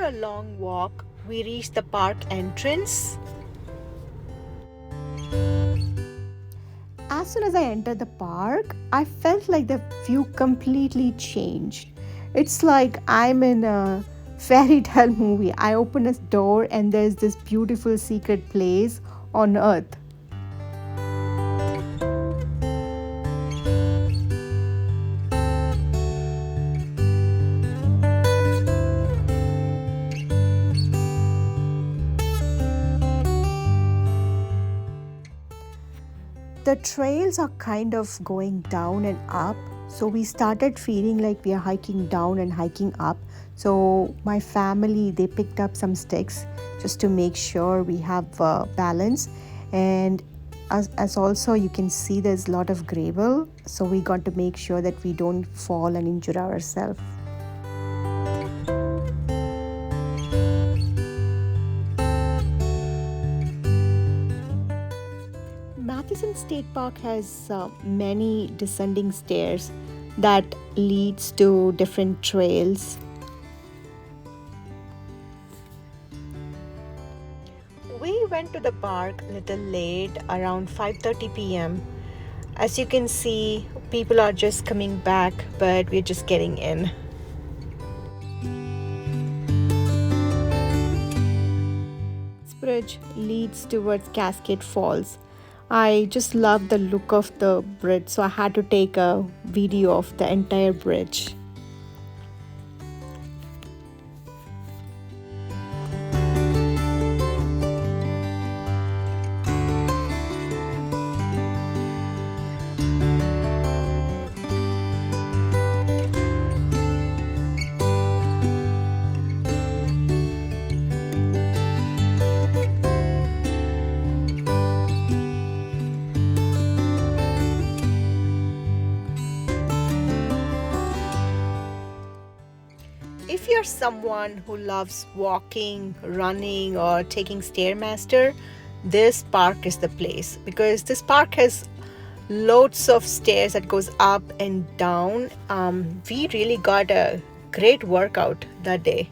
a long walk, we reached the park entrance. As soon as I entered the park, I felt like the view completely changed. It's like I'm in a fairy tale movie. I open a door and there's this beautiful secret place on earth. The trails are kind of going down and up, so we started feeling like we are hiking down and hiking up. So my family, they picked up some sticks just to make sure we have balance. And as also you can see, there's a lot of gravel, so we got to make sure that we don't fall and injure ourselves. Matthiessen State Park has many descending stairs that leads to different trails. We went to the park a little late, around 5:30 p.m. As you can see, people are just coming back, but we're just getting in. This bridge leads towards Cascade Falls. I just love the look of the bridge, so I had to take a video of the entire bridge. If you're someone who loves walking, running, or taking Stairmaster, this park is the place, because this park has loads of stairs that goes up and down. We really got a great workout that day.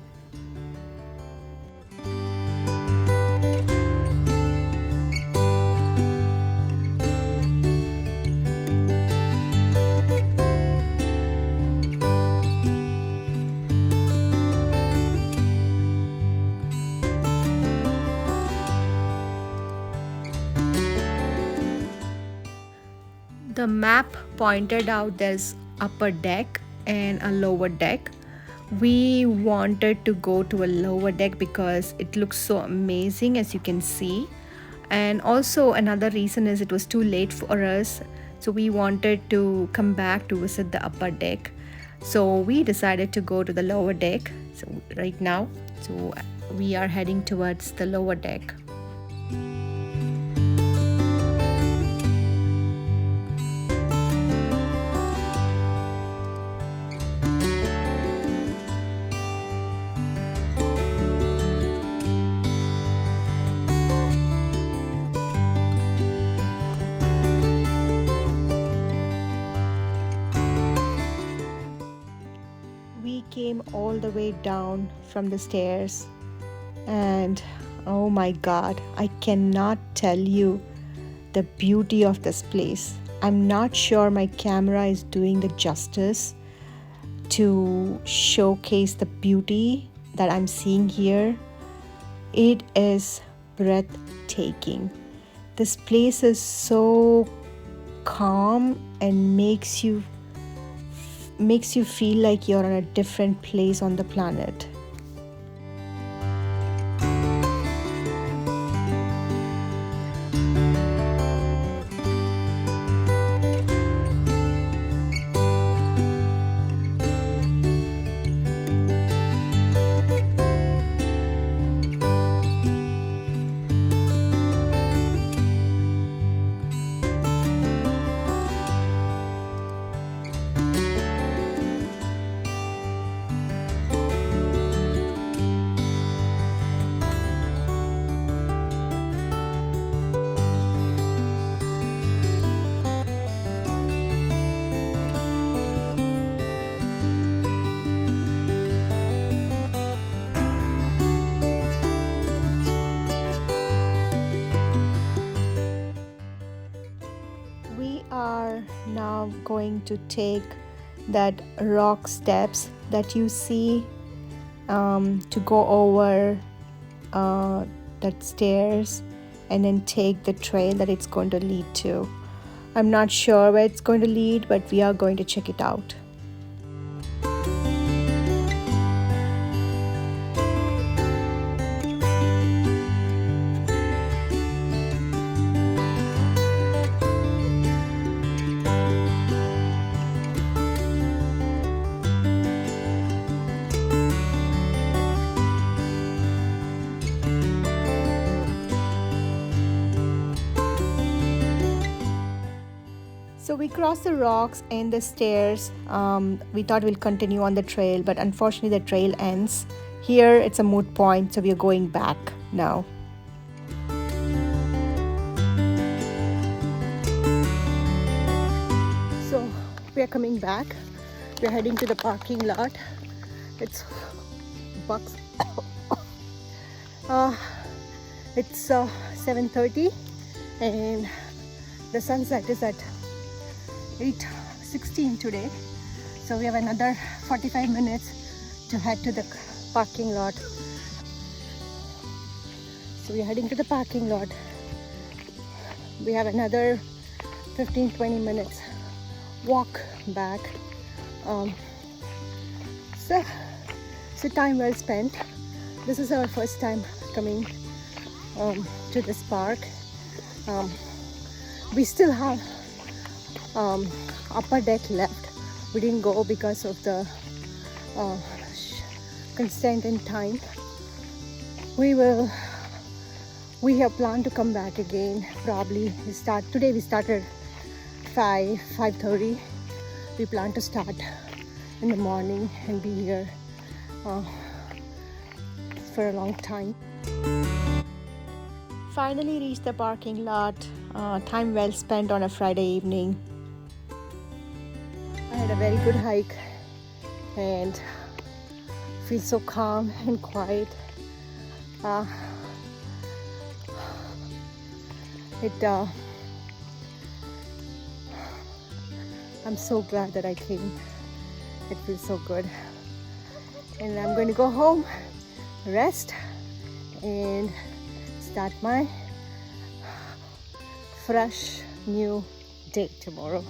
The map pointed out there's upper deck and a lower deck. We wanted to go to a lower deck because it looks so amazing, as you can see. And also another reason is it was too late for us, so we wanted to come back to visit the upper deck. So we decided to go to the lower deck. So right now, so we are heading towards the lower deck. We came all the way down from the stairs, and oh my god, I cannot tell you the beauty of this place. I'm not sure my camera is doing the justice to showcase the beauty that I'm seeing here. It is breathtaking. This place is so calm and makes you feel like you're in a different place on the planet. we are now going to take that rock steps that you see to go over that stairs and then take the trail that it's going to lead to. I'm not sure where it's going to lead, but we are going to check it out. So we crossed the rocks and the stairs. We thought we'll continue on the trail, but unfortunately the trail ends. Here it's a moot point, so we are going back now. So we are coming back. We're heading to the parking lot. It's bucks. It's 7:30 and the sunset is at 8:16 today, so we have another 45 minutes to head to the parking lot. So we're heading to the parking lot. We have another 15-20 minutes walk back. So time well spent. This is our first time coming to this park. We still have upper deck left. We didn't go because of the constraint in time. We have planned to come back again. Probably today we started 5:30. We plan to start in the morning and be here for a long time. Finally reached the parking lot. Time well spent on a Friday evening. I had a very good hike and feel so calm and quiet. I'm so glad that I came. It feels so good. And I'm going to go home, rest, and start my fresh new day tomorrow.